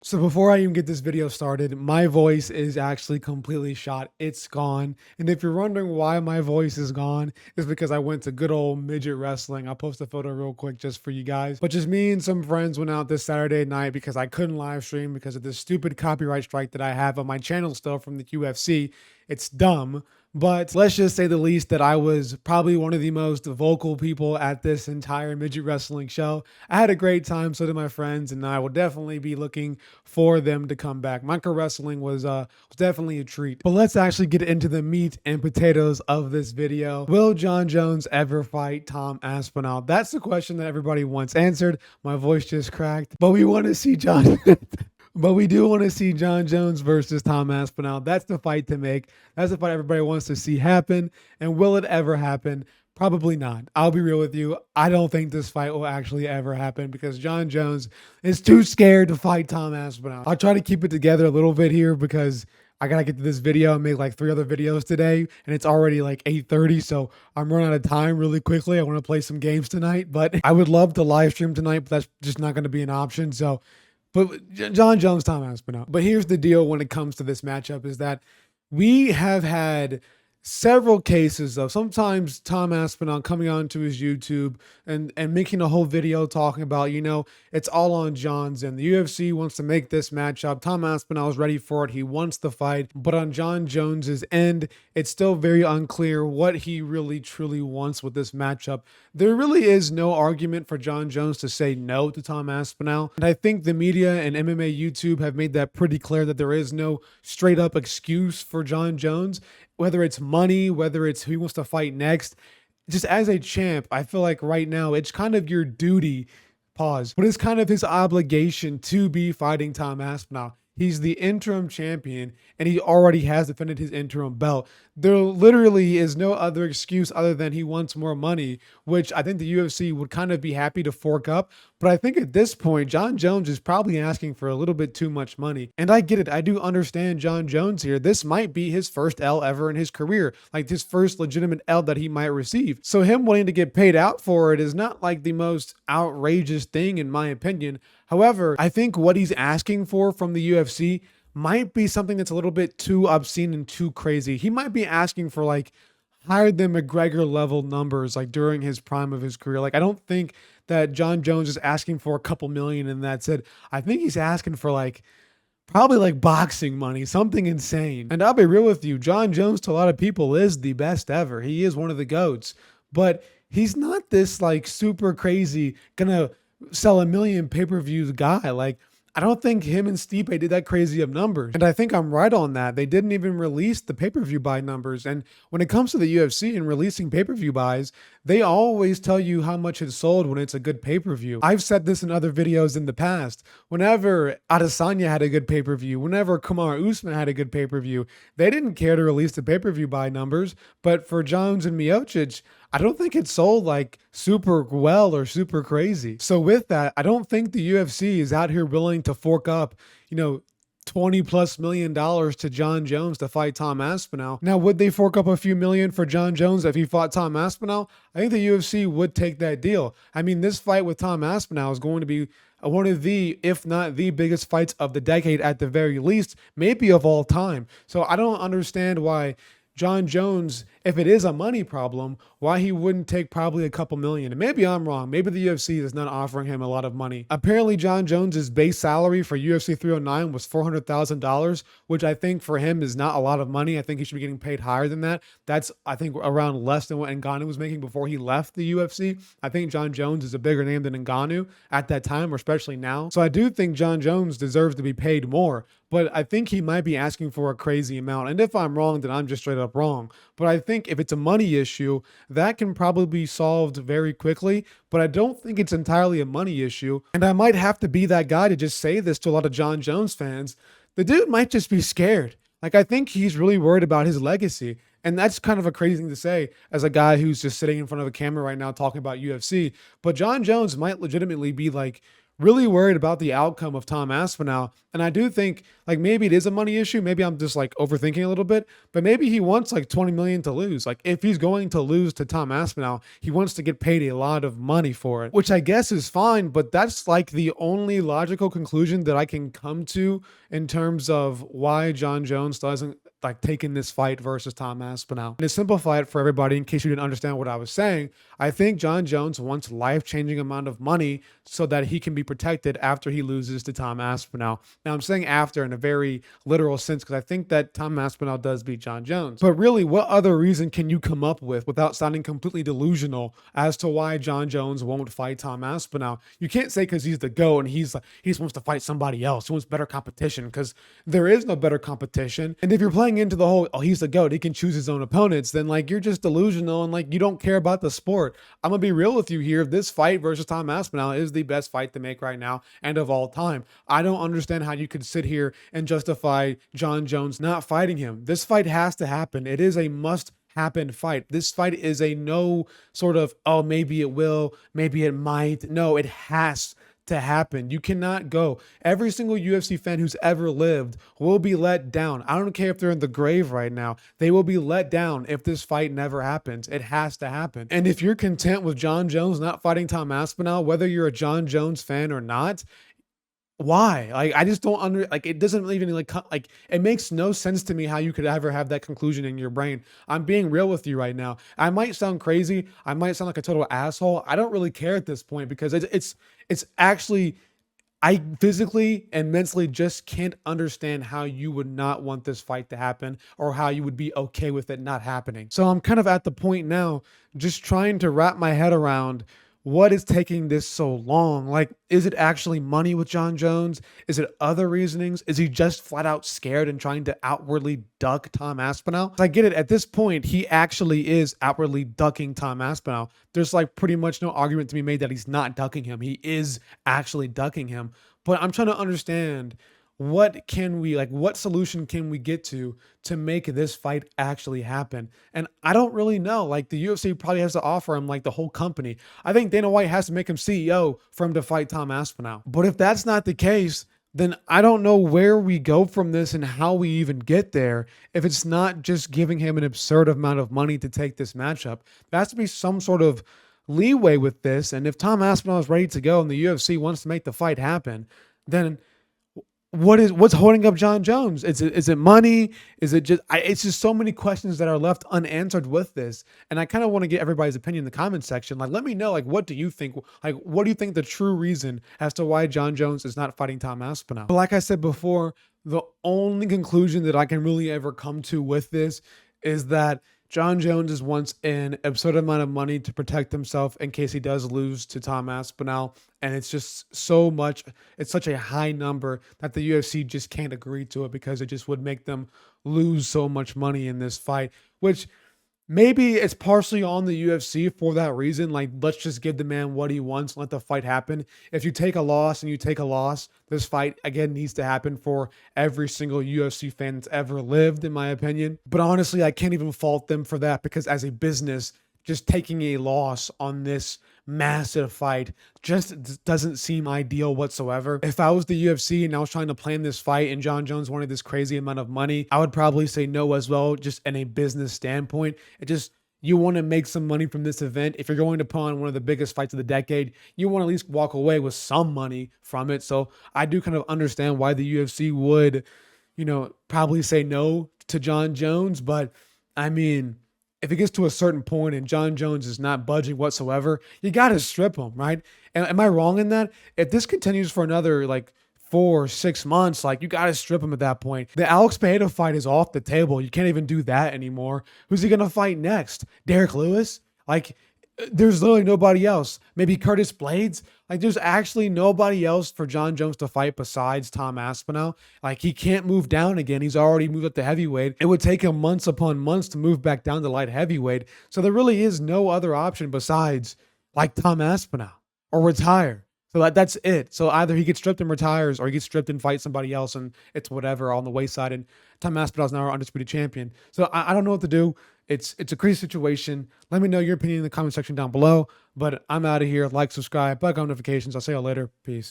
So before I even get this video started, my voice is actually completely shot. It's gone. And if you're wondering why my voice is gone, it's because I went to good old midget wrestling. I'll post a photo real quick just for you guys. But just me and some friends went out this Saturday night because I couldn't live stream because of this stupid copyright strike that I have on my channel still from the UFC. It's dumb. But let's just say the least that I was probably one of the most vocal people at this entire midget wrestling show. I had a great time, so did my friends, and I will definitely be looking for them to come back. Micro wrestling was definitely a treat. But let's actually get into the meat and potatoes of this video. Will Jon Jones ever fight Tom Aspinall? That's the question that everybody wants answered. My voice just cracked, but we want to see Jon. But we do want to see Jon Jones versus Tom Aspinall. That's the fight to make. That's the fight everybody wants to see happen. And will it ever happen? Probably not. I'll be real with you. I don't think this fight will actually ever happen because Jon Jones is too scared to fight Tom Aspinall. I'll try to keep it together a little bit here because I gotta get to this video and make like 3 other videos today, and it's already like 8:30, so I'm running out of time really quickly. I want to play some games tonight, but I would love to live stream tonight, but that's just not going to be an option. But Jon Jones, Tom Aspinall. But here's the deal when it comes to this matchup is that we have had several cases of sometimes Tom Aspinall coming onto his YouTube and making a whole video talking about, it's all on Jon's end. The UFC wants to make this matchup. Tom Aspinall is ready for it. He wants the fight. But on Jon Jones's end, it's still very unclear what he really truly wants with this matchup. There really is no argument for Jon Jones to say no to Tom Aspinall. And I think the media and MMA YouTube have made that pretty clear that there is no straight up excuse for Jon Jones, whether it's money, whether it's who he wants to fight next. Just as a champ, I feel like right now it's kind of your duty, pause, but it's kind of his obligation to be fighting Tom Aspinall. He's the interim champion and he already has defended his interim belt. There literally is no other excuse other than he wants more money, which I think the UFC would kind of be happy to fork up. But I think at this point, Jon Jones is probably asking for a little bit too much money. And I get it. I do understand Jon Jones here. This might be his first L ever in his career, like his first legitimate L that he might receive. So him wanting to get paid out for it is not like the most outrageous thing in my opinion. However, I think what he's asking for from the UFC might be something that's a little bit too obscene and too crazy. He might be asking for like higher than McGregor level numbers like during his prime of his career. Like I don't think that Jon Jones is asking for a couple million and that's it. I think he's asking for like probably like boxing money, something insane. And I'll be real with you, Jon Jones to a lot of people is the best ever. He is one of the GOATs, but he's not this like super crazy gonna sell a million pay-per-views guy. Like I don't think him and Stipe did that crazy of numbers. And I think I'm right on that. They didn't even release the pay-per-view buy numbers. And when it comes to the UFC and releasing pay-per-view buys, they always tell you how much it's sold when it's a good pay-per-view. I've said this in other videos in the past. Whenever Adesanya had a good pay-per-view, whenever Kamaru Usman had a good pay-per-view, they didn't care to release the pay-per-view buy numbers. But for Jones and Miocic, I don't think it sold like super well or super crazy. So with that, I don't think the UFC is out here willing to fork up, $20+ million to Jon Jones to fight Tom Aspinall. Now, would they fork up a few million for Jon Jones if he fought Tom Aspinall? I think the UFC would take that deal. I mean, this fight with Tom Aspinall is going to be one of the, if not the biggest fights of the decade at the very least, maybe of all time. So I don't understand why Jon Jones, if it is a money problem, why he wouldn't take probably a couple million. And maybe I'm wrong. Maybe the UFC is not offering him a lot of money. Apparently, Jon Jones's base salary for UFC 309 was $400,000, which I think for him is not a lot of money. I think he should be getting paid higher than that. That's, I think, around less than what Ngannou was making before he left the UFC. I think Jon Jones is a bigger name than Ngannou at that time, or especially now. So I do think Jon Jones deserves to be paid more, but I think he might be asking for a crazy amount. And if I'm wrong, then I'm just straight up wrong. But I think if it's a money issue, that can probably be solved very quickly. But I don't think it's entirely a money issue. And I might have to be that guy to just say this to a lot of Jon Jones fans. The dude might just be scared. Like, I think he's really worried about his legacy. And that's kind of a crazy thing to say as a guy who's just sitting in front of a camera right now talking about UFC. But Jon Jones might legitimately be like really worried about the outcome of Tom Aspinall. And I do think like maybe it is a money issue. Maybe I'm just like overthinking a little bit, but maybe he wants like 20 million to lose. Like if he's going to lose to Tom Aspinall, he wants to get paid a lot of money for it, which I guess is fine, but that's like the only logical conclusion that I can come to in terms of why John Jones doesn't like taking this fight versus Tom Aspinall. And to simplify it for everybody, in case you didn't understand what I was saying, I think John Jones wants life-changing amount of money so that he can be protected after he loses to Tom Aspinall. Now I'm saying after in a very literal sense because I think that Tom Aspinall does beat John Jones. But really, what other reason can you come up with without sounding completely delusional as to why John Jones won't fight Tom Aspinall? You can't say because he's the GOAT and he just wants to fight somebody else. He wants better competition because there is no better competition. And if you're playing into the whole, oh, he's the GOAT, he can choose his own opponents, then like you're just delusional and like you don't care about the sport. I'm gonna be real with you here. This fight versus Tom Aspinall is the best fight to make right now and of all time. I don't understand how you could sit here and justify John Jones not fighting him. This fight has to happen. It is a must happen fight. This fight is a no sort of, oh, maybe it will, maybe it might. No, it has to happen. You cannot go. Every single UFC fan who's ever lived will be let down. I don't care if they're in the grave right now. They will be let down if this fight never happens. It has to happen. And if you're content with John Jones not fighting Tom Aspinall, whether you're a John Jones fan or not, why? Like, I just don't like, it doesn't even like, it makes no sense to me how you could ever have that conclusion in your brain. I'm being real with you right now. I might sound crazy. I might sound like a total asshole. I don't really care at this point because it's actually, I physically and mentally just can't understand how you would not want this fight to happen or how you would be okay with it not happening. So I'm kind of at the point now, just trying to wrap my head around what is taking this so long? Like, is it actually money with John Jones? Is it other reasonings? Is he just flat out scared and trying to outwardly duck Tom Aspinall? I get it. At this point, he actually is outwardly ducking Tom Aspinall. There's like pretty much no argument to be made that he's not ducking him. He is actually ducking him. But I'm trying to understand what solution can we get to make this fight actually happen? And I don't really know. Like the UFC probably has to offer him like the whole company. I think Dana White has to make him CEO for him to fight Tom Aspinall. But if that's not the case, then I don't know where we go from this and how we even get there if it's not just giving him an absurd amount of money to take this matchup. There has to be some sort of leeway with this. And if Tom Aspinall is ready to go and the UFC wants to make the fight happen, then what's holding up John Jones? Is it money? Is it just, it's just so many questions that are left unanswered with this. And I kind of want to get everybody's opinion in the comment section. Like, let me know, like, what do you think? Like, what do you think the true reason as to why John Jones is not fighting Tom Aspinall? But like I said before, the only conclusion that I can really ever come to with this is that John Jones wants an absurd amount of money to protect himself in case he does lose to Tom Aspinall. And it's just so much, it's such a high number that the UFC just can't agree to it because it just would make them lose so much money in this fight, which maybe it's partially on the UFC for that reason. Like, let's just give the man what he wants, let the fight happen. If you take a loss and you take a loss, this fight, again, needs to happen for every single UFC fan that's ever lived, in my opinion. But honestly, I can't even fault them for that because as a business, just taking a loss on this massive fight just doesn't seem ideal whatsoever. If I was the UFC and I was trying to plan this fight and John Jones wanted this crazy amount of money, I would probably say no as well, just in a business standpoint. You want to make some money from this event. If you're going to put on one of the biggest fights of the decade, you want to at least walk away with some money from it. So I do kind of understand why the UFC would, probably say no to John Jones. But I mean, if it gets to a certain point and John Jones is not budging whatsoever, you got to strip him, right? And am I wrong in that? If this continues for another 4 or 6 months, you got to strip him at that point. The Alex Pereira fight is off the table. You can't even do that anymore. Who's he going to fight next? Derek Lewis? There's literally nobody else. Maybe Curtis Blades? There's actually nobody else for John Jones to fight besides Tom Aspinall. He can't move down again. He's already moved up to heavyweight. It would take him months upon months to move back down to light heavyweight. So there really is no other option besides Tom Aspinall or retire. So that's it. So either he gets stripped and retires or he gets stripped and fights somebody else and it's whatever on the wayside. And Tom Aspinall's now our undisputed champion. So I don't know what to do. It's a crazy situation. Let me know your opinion in the comment section down below. But I'm out of here. Like, subscribe, bell icon notifications. I'll see y'all later. Peace.